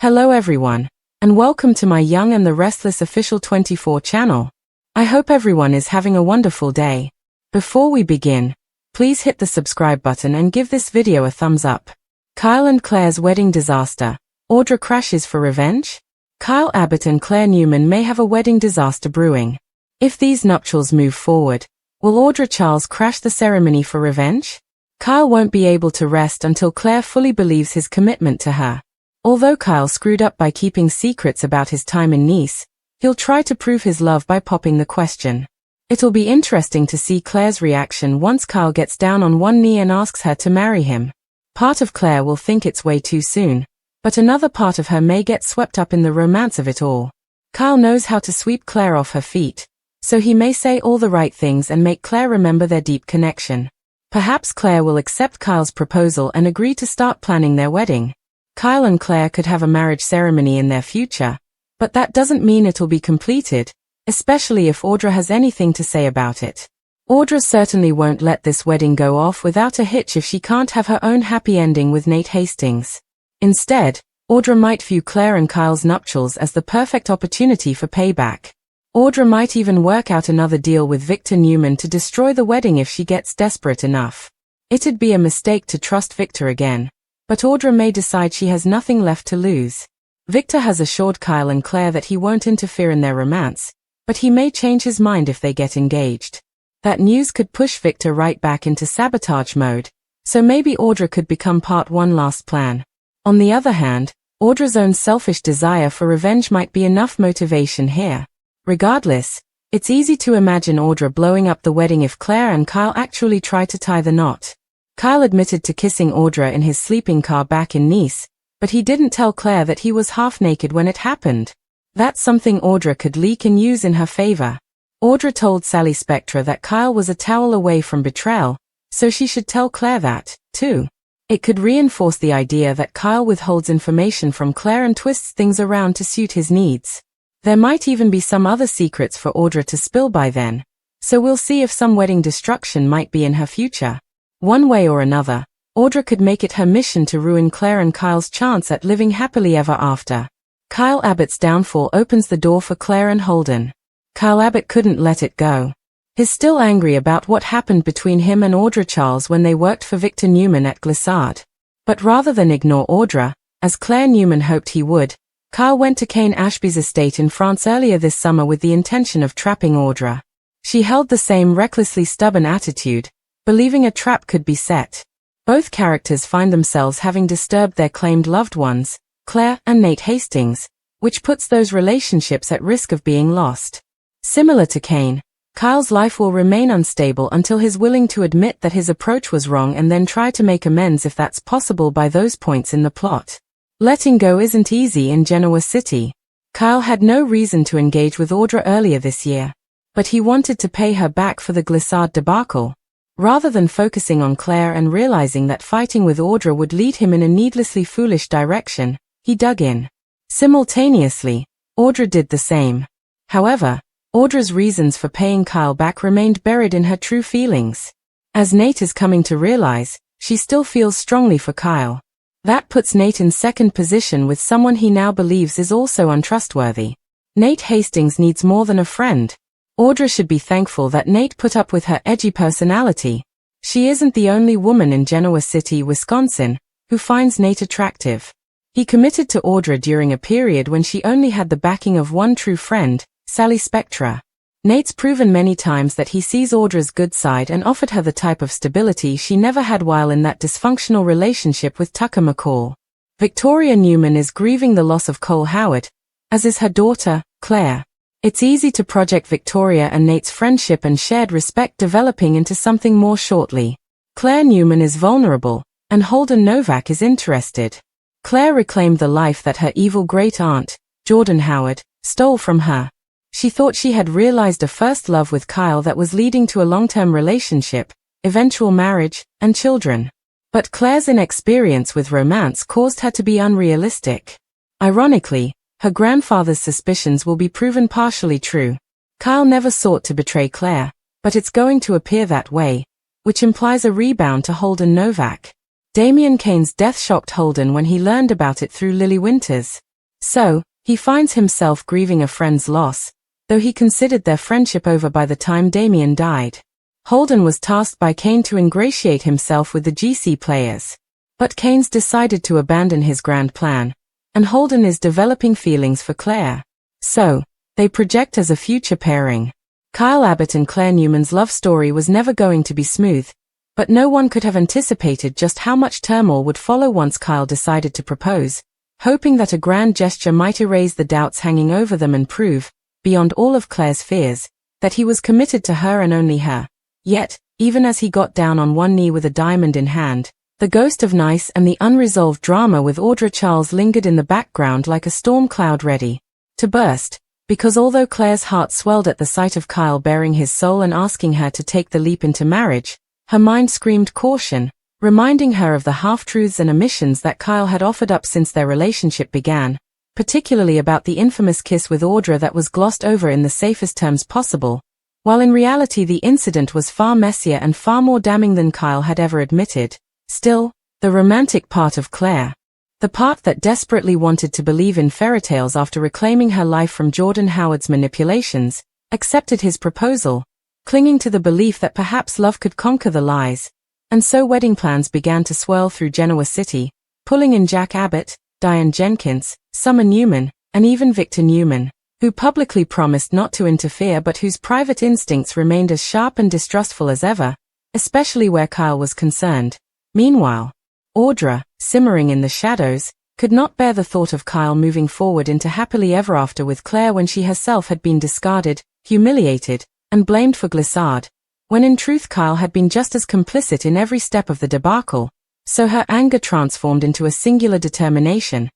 Hello everyone, and welcome to my Young and the Restless official 24 channel. I hope everyone is having a wonderful day. Before we begin, please hit the subscribe button and give this video a thumbs up. Kyle and Claire's wedding disaster. Audra crashes for revenge? Kyle Abbott and Claire Newman may have a wedding disaster brewing. If these nuptials move forward, will Audra Charles crash the ceremony for revenge? Kyle won't be able to rest until Claire fully believes his commitment to her. Although Kyle screwed up by keeping secrets about his time in Nice, he'll try to prove his love by popping the question. It'll be interesting to see Claire's reaction once Kyle gets down on one knee and asks her to marry him. Part of Claire will think it's way too soon, but another part of her may get swept up in the romance of it all. Kyle knows how to sweep Claire off her feet, so he may say all the right things and make Claire remember their deep connection. Perhaps Claire will accept Kyle's proposal and agree to start planning their wedding. Kyle and Claire could have a marriage ceremony in their future, but that doesn't mean it'll be completed, especially if Audra has anything to say about it. Audra certainly won't let this wedding go off without a hitch if she can't have her own happy ending with Nate Hastings. Instead, Audra might view Claire and Kyle's nuptials as the perfect opportunity for payback. Audra might even work out another deal with Victor Newman to destroy the wedding if she gets desperate enough. It'd be a mistake to trust Victor again, but Audra may decide she has nothing left to lose. Victor has assured Kyle and Claire that he won't interfere in their romance, but he may change his mind if they get engaged. That news could push Victor right back into sabotage mode, so maybe Audra could become part one last plan. On the other hand, Audra's own selfish desire for revenge might be enough motivation here. Regardless, it's easy to imagine Audra blowing up the wedding if Claire and Kyle actually try to tie the knot. Kyle admitted to kissing Audra in his sleeping car back in Nice, but he didn't tell Claire that he was half naked when it happened. That's something Audra could leak and use in her favor. Audra told Sally Spectra that Kyle was a towel away from betrayal, so she should tell Claire that, too. It could reinforce the idea that Kyle withholds information from Claire and twists things around to suit his needs. There might even be some other secrets for Audra to spill by then, so we'll see if some wedding destruction might be in her future. One way or another, Audra could make it her mission to ruin Claire and Kyle's chance at living happily ever after. Kyle Abbott's downfall opens the door for Claire and Holden. Kyle Abbott couldn't let it go. He's still angry about what happened between him and Audra Charles when they worked for Victor Newman at Glissade. But rather than ignore Audra, as Claire Newman hoped he would, Kyle went to Kane Ashby's estate in France earlier this summer with the intention of trapping Audra. She held the same recklessly stubborn attitude, believing a trap could be set. Both characters find themselves having disturbed their claimed loved ones, Claire and Nate Hastings, which puts those relationships at risk of being lost. Similar to Kane, Kyle's life will remain unstable until he's willing to admit that his approach was wrong and then try to make amends if that's possible by those points in the plot. Letting go isn't easy in Genoa City. Kyle had no reason to engage with Audra earlier this year, but he wanted to pay her back for the Glissade debacle. Rather than focusing on Claire and realizing that fighting with Audra would lead him in a needlessly foolish direction, he dug in. Simultaneously, Audra did the same. However, Audra's reasons for paying Kyle back remained buried in her true feelings. As Nate is coming to realize, she still feels strongly for Kyle. That puts Nate in second position with someone he now believes is also untrustworthy. Nate Hastings needs more than a friend. Audra should be thankful that Nate put up with her edgy personality. She isn't the only woman in Genoa City, Wisconsin, who finds Nate attractive. He committed to Audra during a period when she only had the backing of one true friend, Sally Spectra. Nate's proven many times that he sees Audra's good side and offered her the type of stability she never had while in that dysfunctional relationship with Tucker McCall. Victoria Newman is grieving the loss of Cole Howard, as is her daughter, Claire. It's easy to project Victoria and Nate's friendship and shared respect developing into something more shortly. Claire Newman is vulnerable, and Holden Novak is interested. Claire reclaimed the life that her evil great-aunt, Jordan Howard, stole from her. She thought she had realized a first love with Kyle that was leading to a long-term relationship, eventual marriage, and children. But Claire's inexperience with romance caused her to be unrealistic. Ironically, her grandfather's suspicions will be proven partially true. Kyle never sought to betray Claire, but it's going to appear that way, which implies a rebound to Holden Novak. Damian Kane's death shocked Holden when he learned about it through Lily Winters. So, he finds himself grieving a friend's loss, though he considered their friendship over by the time Damien died. Holden was tasked by Kane to ingratiate himself with the GC players. But Kane's decided to abandon his grand plan, and Holden is developing feelings for Claire. So, they project as a future pairing. Kyle Abbott and Claire Newman's love story was never going to be smooth, but no one could have anticipated just how much turmoil would follow once Kyle decided to propose, hoping that a grand gesture might erase the doubts hanging over them and prove, beyond all of Claire's fears, that he was committed to her and only her. Yet, even as he got down on one knee with a diamond in hand, the ghost of Nice and the unresolved drama with Audra Charles lingered in the background like a storm cloud ready to burst, because although Claire's heart swelled at the sight of Kyle baring his soul and asking her to take the leap into marriage, her mind screamed caution, reminding her of the half-truths and omissions that Kyle had offered up since their relationship began, particularly about the infamous kiss with Audra that was glossed over in the safest terms possible, while in reality the incident was far messier and far more damning than Kyle had ever admitted. Still, the romantic part of Claire, the part that desperately wanted to believe in fairy tales after reclaiming her life from Jordan Howard's manipulations, accepted his proposal, clinging to the belief that perhaps love could conquer the lies. And so wedding plans began to swirl through Genoa City, pulling in Jack Abbott, Diane Jenkins, Summer Newman, and even Victor Newman, who publicly promised not to interfere but whose private instincts remained as sharp and distrustful as ever, especially where Kyle was concerned. Meanwhile, Audra, simmering in the shadows, could not bear the thought of Kyle moving forward into happily ever after with Claire when she herself had been discarded, humiliated, and blamed for glissade, when in truth Kyle had been just as complicit in every step of the debacle, so her anger transformed into a singular determination.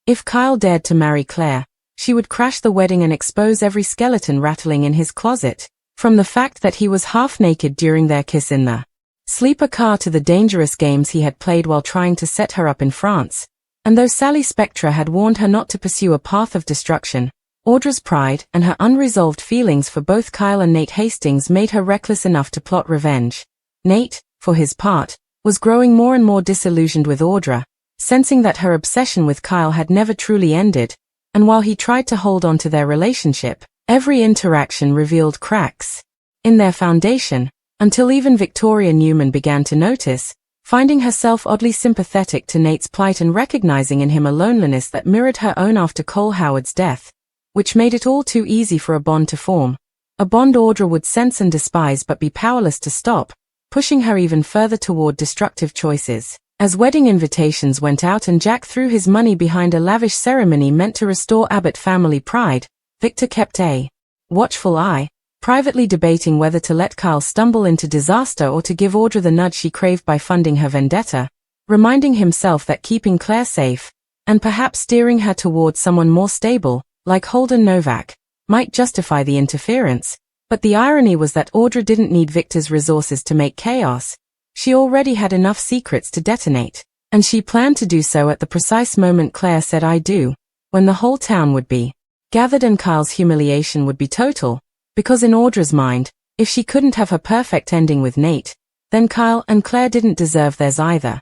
If Kyle dared to marry Claire, she would crash the wedding and expose every skeleton rattling in his closet, from the fact that he was half naked during their kiss in the sleeper car to the dangerous games he had played while trying to set her up in France. And though Sally Spectra had warned her not to pursue a path of destruction, Audra's pride and her unresolved feelings for both Kyle and Nate Hastings made her reckless enough to plot revenge. Nate, for his part, was growing more and more disillusioned with Audra, sensing that her obsession with Kyle had never truly ended, and while he tried to hold on to their relationship, every interaction revealed cracks in their foundation, until even Victoria Newman began to notice, finding herself oddly sympathetic to Nate's plight and recognizing in him a loneliness that mirrored her own after Cole Howard's death, which made it all too easy for a bond to form, a bond Audra would sense and despise but be powerless to stop, pushing her even further toward destructive choices. As wedding invitations went out and Jack threw his money behind a lavish ceremony meant to restore Abbott family pride, Victor kept a watchful eye, privately debating whether to let Kyle stumble into disaster or to give Audra the nudge she craved by funding her vendetta, reminding himself that keeping Claire safe, and perhaps steering her towards someone more stable, like Holden Novak, might justify the interference. But the irony was that Audra didn't need Victor's resources to make chaos. She already had enough secrets to detonate, and she planned to do so at the precise moment Claire said "I do," when the whole town would be gathered and Kyle's humiliation would be total. Because in Audra's mind, if she couldn't have her perfect ending with Nate, then Kyle and Claire didn't deserve theirs either.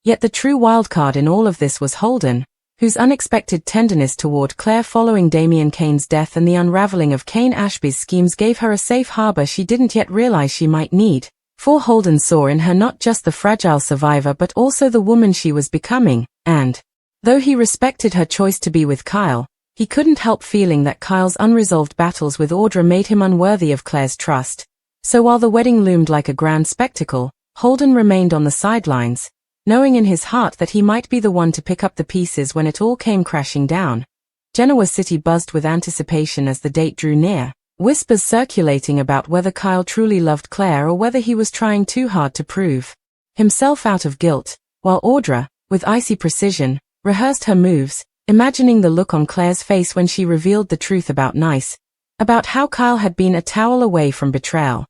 Yet the true wildcard in all of this was Holden, whose unexpected tenderness toward Claire following Damien Kane's death and the unraveling of Kane Ashby's schemes gave her a safe harbor she didn't yet realize she might need. For Holden saw in her not just the fragile survivor but also the woman she was becoming, and though he respected her choice to be with Kyle, he couldn't help feeling that Kyle's unresolved battles with Audra made him unworthy of Claire's trust. So while the wedding loomed like a grand spectacle, Holden remained on the sidelines, knowing in his heart that he might be the one to pick up the pieces when it all came crashing down. Genoa City buzzed with anticipation as the date drew near, whispers circulating about whether Kyle truly loved Claire or whether he was trying too hard to prove himself out of guilt, while Audra, with icy precision, rehearsed her moves, imagining the look on Claire's face when she revealed the truth about Nice, about how Kyle had been a towel away from betrayal,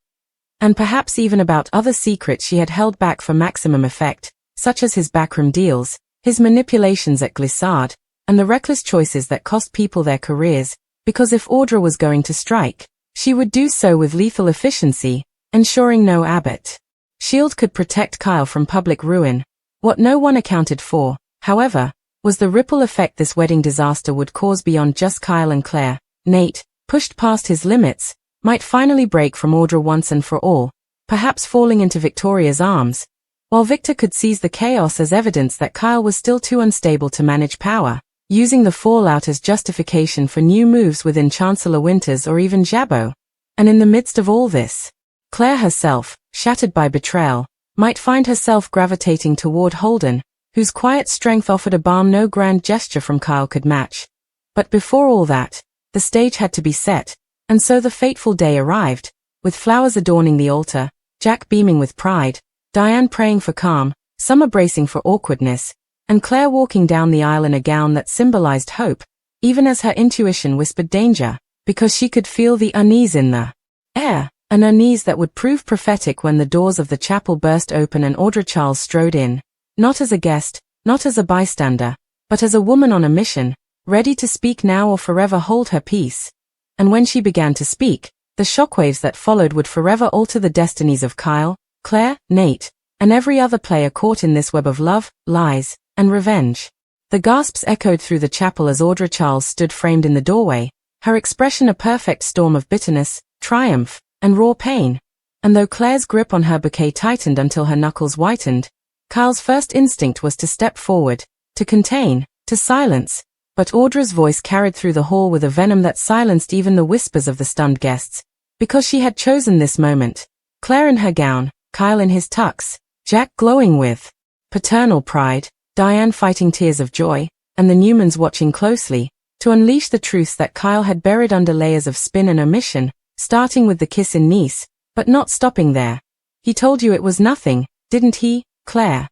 and perhaps even about other secrets she had held back for maximum effect, such as his backroom deals, his manipulations at Glissade, and the reckless choices that cost people their careers, because if Audra was going to strike, she would do so with lethal efficiency, ensuring no Abbott shield could protect Kyle from public ruin. What no one accounted for, however, was the ripple effect this wedding disaster would cause beyond just Kyle and Claire. Nate, pushed past his limits, might finally break from Audra once and for all, perhaps falling into Victoria's arms, while Victor could seize the chaos as evidence that Kyle was still too unstable to manage power, using the fallout as justification for new moves within Chancellor Winters or even Jabot. And in the midst of all this, Claire herself, shattered by betrayal, might find herself gravitating toward Holden, whose quiet strength offered a balm no grand gesture from Kyle could match. But before all that, the stage had to be set, and so the fateful day arrived, with flowers adorning the altar, Jack beaming with pride, Diane praying for calm, Summer bracing for awkwardness, and Claire walking down the aisle in a gown that symbolized hope, even as her intuition whispered danger, because she could feel the unease in the air, an unease that would prove prophetic when the doors of the chapel burst open and Audra Charles strode in, not as a guest, not as a bystander, but as a woman on a mission, ready to speak now or forever hold her peace. And when she began to speak, the shockwaves that followed would forever alter the destinies of Kyle, Claire, Nate, and every other player caught in this web of love, lies, and revenge. The gasps echoed through the chapel as Audra Charles stood framed in the doorway, her expression a perfect storm of bitterness, triumph, and raw pain. And though Claire's grip on her bouquet tightened until her knuckles whitened, Kyle's first instinct was to step forward, to contain, to silence, but Audra's voice carried through the hall with a venom that silenced even the whispers of the stunned guests, because she had chosen this moment. Claire in her gown, Kyle in his tux, Jack glowing with paternal pride, Diane fighting tears of joy, and the Newmans watching closely, to unleash the truths that Kyle had buried under layers of spin and omission, starting with the kiss in Nice, but not stopping there. He told you it was nothing, didn't he, Claire?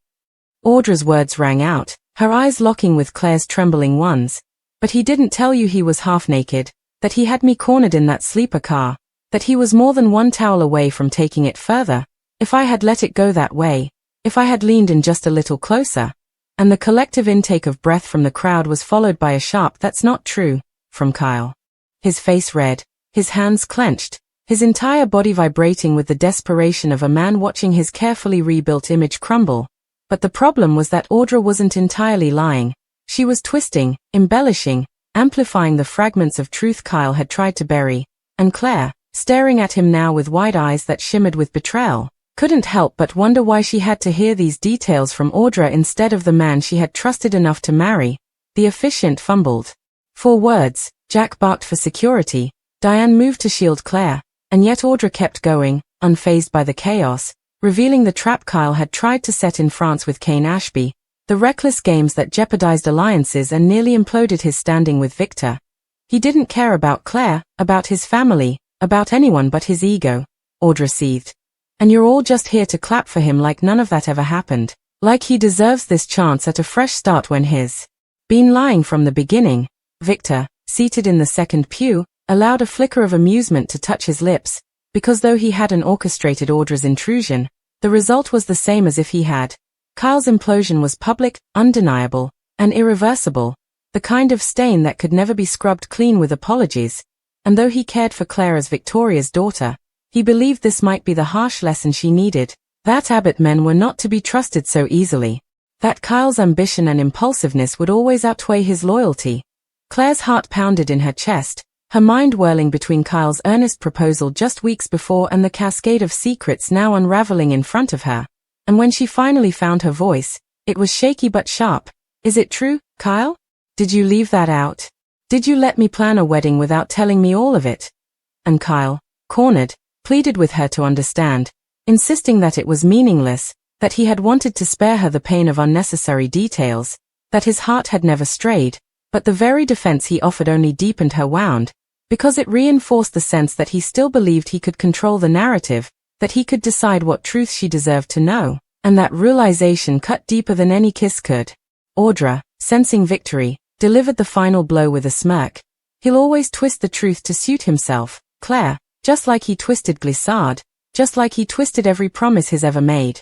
Audra's words rang out, her eyes locking with Claire's trembling ones. But he didn't tell you he was half naked, that he had me cornered in that sleeper car, that he was more than one towel away from taking it further. If I had let it go that way, if I had leaned in just a little closer. And the collective intake of breath from the crowd was followed by a sharp "That's not true," from Kyle. His face red, his hands clenched, his entire body vibrating with the desperation of a man watching his carefully rebuilt image crumble. But the problem was that Audra wasn't entirely lying. She was twisting, embellishing, amplifying the fragments of truth Kyle had tried to bury, and Claire, staring at him now with wide eyes that shimmered with betrayal, couldn't help but wonder why she had to hear these details from Audra instead of the man she had trusted enough to marry. The officiant fumbled for words, Jack barked for security, Diane moved to shield Claire, and yet Audra kept going, unfazed by the chaos, revealing the trap Kyle had tried to set in France with Kane Ashby, the reckless games that jeopardized alliances and nearly imploded his standing with Victor. He didn't care about Claire, about his family, about anyone but his ego, Audra seethed. And you're all just here to clap for him like none of that ever happened, like he deserves this chance at a fresh start when he's been lying from the beginning. Victor, seated in the second pew, allowed a flicker of amusement to touch his lips, because though he hadn't orchestrated Audra's intrusion, the result was the same as if he had. Kyle's implosion was public, undeniable, and irreversible, the kind of stain that could never be scrubbed clean with apologies. And though he cared for Claire as Victoria's daughter, he believed this might be the harsh lesson she needed, that Abbott men were not to be trusted so easily, that Kyle's ambition and impulsiveness would always outweigh his loyalty. Claire's heart pounded in her chest, her mind whirling between Kyle's earnest proposal just weeks before and the cascade of secrets now unraveling in front of her. And when she finally found her voice, it was shaky but sharp. Is it true, Kyle? Did you leave that out? Did you let me plan a wedding without telling me all of it? And Kyle, cornered, pleaded with her to understand, insisting that it was meaningless, that he had wanted to spare her the pain of unnecessary details, that his heart had never strayed, but the very defense he offered only deepened her wound, because it reinforced the sense that he still believed he could control the narrative, that he could decide what truth she deserved to know, and that realization cut deeper than any kiss could. Audra, sensing victory, delivered the final blow with a smirk. He'll always twist the truth to suit himself, Claire, just like he twisted Glissade, just like he twisted every promise he's ever made.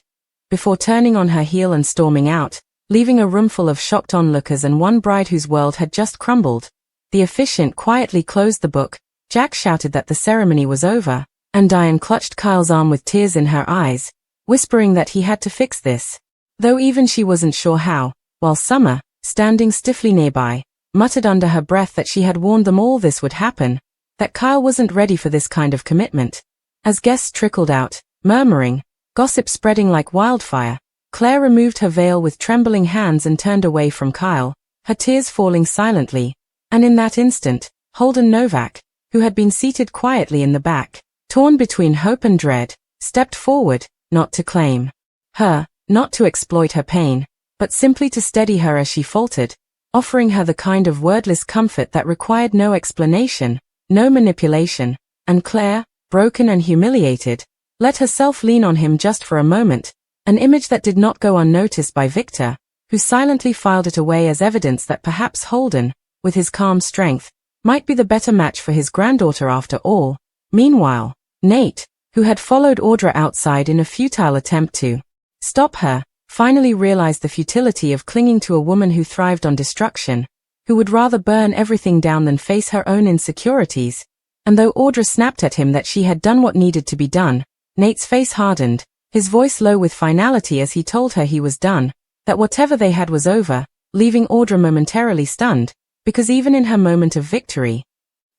Before turning on her heel and storming out, leaving a roomful of shocked onlookers and one bride whose world had just crumbled, the officiant quietly closed the book. Jack shouted that the ceremony was over, and Diane clutched Kyle's arm with tears in her eyes, whispering that he had to fix this. Though even she wasn't sure how, while Summer, standing stiffly nearby, muttered under her breath that she had warned them all this would happen, that Kyle wasn't ready for this kind of commitment. As guests trickled out, murmuring, gossip spreading like wildfire, Claire removed her veil with trembling hands and turned away from Kyle, her tears falling silently, and in that instant, Holden Novak, who had been seated quietly in the back, torn between hope and dread, stepped forward, not to claim her, not to exploit her pain, but simply to steady her as she faltered, offering her the kind of wordless comfort that required no explanation, no manipulation, and Claire, broken and humiliated, let herself lean on him just for a moment, an image that did not go unnoticed by Victor, who silently filed it away as evidence that perhaps Holden, with his calm strength, might be the better match for his granddaughter after all. Meanwhile, Nate, who had followed Audra outside in a futile attempt to stop her, finally realized the futility of clinging to a woman who thrived on destruction, who would rather burn everything down than face her own insecurities. And though Audra snapped at him that she had done what needed to be done, Nate's face hardened, his voice low with finality as he told her he was done, that whatever they had was over, leaving Audra momentarily stunned, because even in her moment of victory,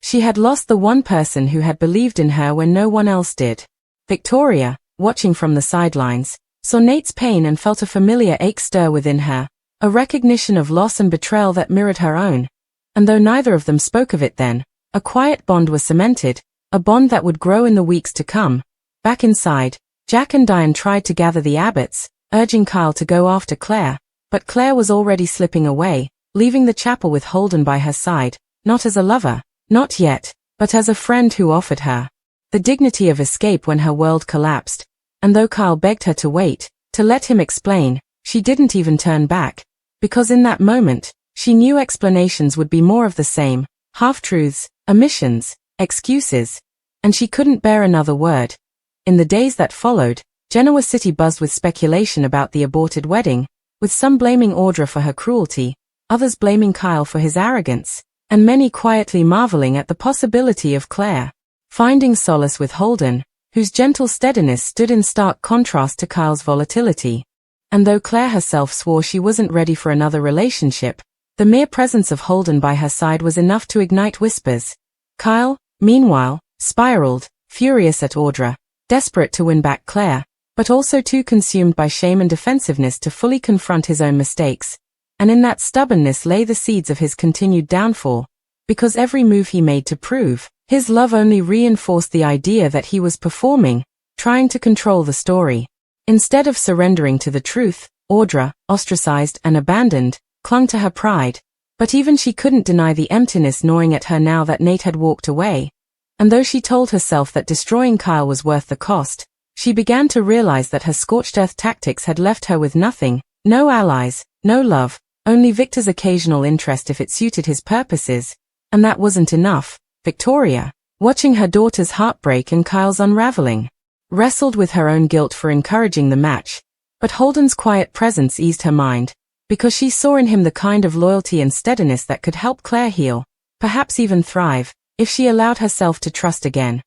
she had lost the one person who had believed in her when no one else did. Victoria, watching from the sidelines, saw Nate's pain and felt a familiar ache stir within her, a recognition of loss and betrayal that mirrored her own. And though neither of them spoke of it then, a quiet bond was cemented, a bond that would grow in the weeks to come. Back inside, Jack and Diane tried to gather the Abbotts, urging Kyle to go after Claire, but Claire was already slipping away, leaving the chapel with Holden by her side, not as a lover, not yet, but as a friend who offered her the dignity of escape when her world collapsed. And though Kyle begged her to wait, to let him explain, she didn't even turn back, because in that moment, she knew explanations would be more of the same, half-truths, omissions, excuses, and she couldn't bear another word. In the days that followed, Genoa City buzzed with speculation about the aborted wedding, with some blaming Audra for her cruelty, others blaming Kyle for his arrogance, and many quietly marveling at the possibility of Claire finding solace with Holden, whose gentle steadiness stood in stark contrast to Kyle's volatility. And though Claire herself swore she wasn't ready for another relationship, the mere presence of Holden by her side was enough to ignite whispers. Kyle, meanwhile, spiraled, furious at Audra, desperate to win back Claire, but also too consumed by shame and defensiveness to fully confront his own mistakes. And in that stubbornness lay the seeds of his continued downfall, because every move he made to prove his love only reinforced the idea that he was performing, trying to control the story. Instead of surrendering to the truth, Audra, ostracized and abandoned, clung to her pride. But even she couldn't deny the emptiness gnawing at her now that Nate had walked away. And though she told herself that destroying Kyle was worth the cost, she began to realize that her scorched earth tactics had left her with nothing, no allies, no love, only Victor's occasional interest if it suited his purposes. And that wasn't enough. Victoria, watching her daughter's heartbreak and Kyle's unraveling, wrestled with her own guilt for encouraging the match, but Holden's quiet presence eased her mind, because she saw in him the kind of loyalty and steadiness that could help Claire heal, perhaps even thrive, if she allowed herself to trust again.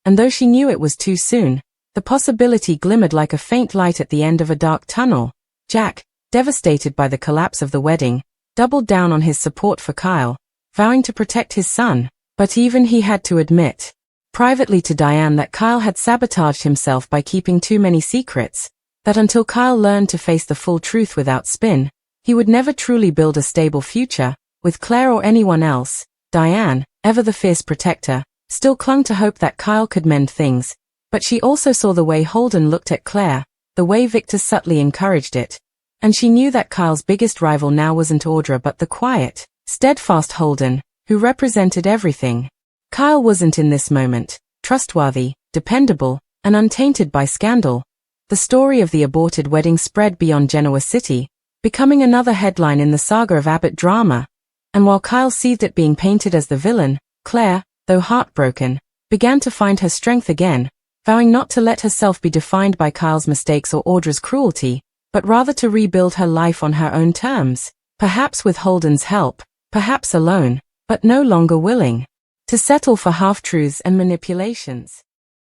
And though she knew it was too soon, the possibility glimmered like a faint light at the end of a dark tunnel. Jack, devastated by the collapse of the wedding, doubled down on his support for Kyle, vowing to protect his son. But even he had to admit, privately to Diane, that Kyle had sabotaged himself by keeping too many secrets, that until Kyle learned to face the full truth without spin, he would never truly build a stable future, with Claire or anyone else. Diane, ever the fierce protector, still clung to hope that Kyle could mend things, but she also saw the way Holden looked at Claire, the way Victor subtly encouraged it, and she knew that Kyle's biggest rival now wasn't Audra but the quiet, steadfast Holden, who represented everything. Kyle wasn't in this moment trustworthy, dependable, and untainted by scandal. The story of the aborted wedding spread beyond Genoa City, becoming another headline in the saga of Abbott drama. And while Kyle seethed at being painted as the villain, Claire, though heartbroken, began to find her strength again, vowing not to let herself be defined by Kyle's mistakes or Audra's cruelty, but rather to rebuild her life on her own terms, perhaps with Holden's help, perhaps alone, but no longer willing to settle for half-truths and manipulations.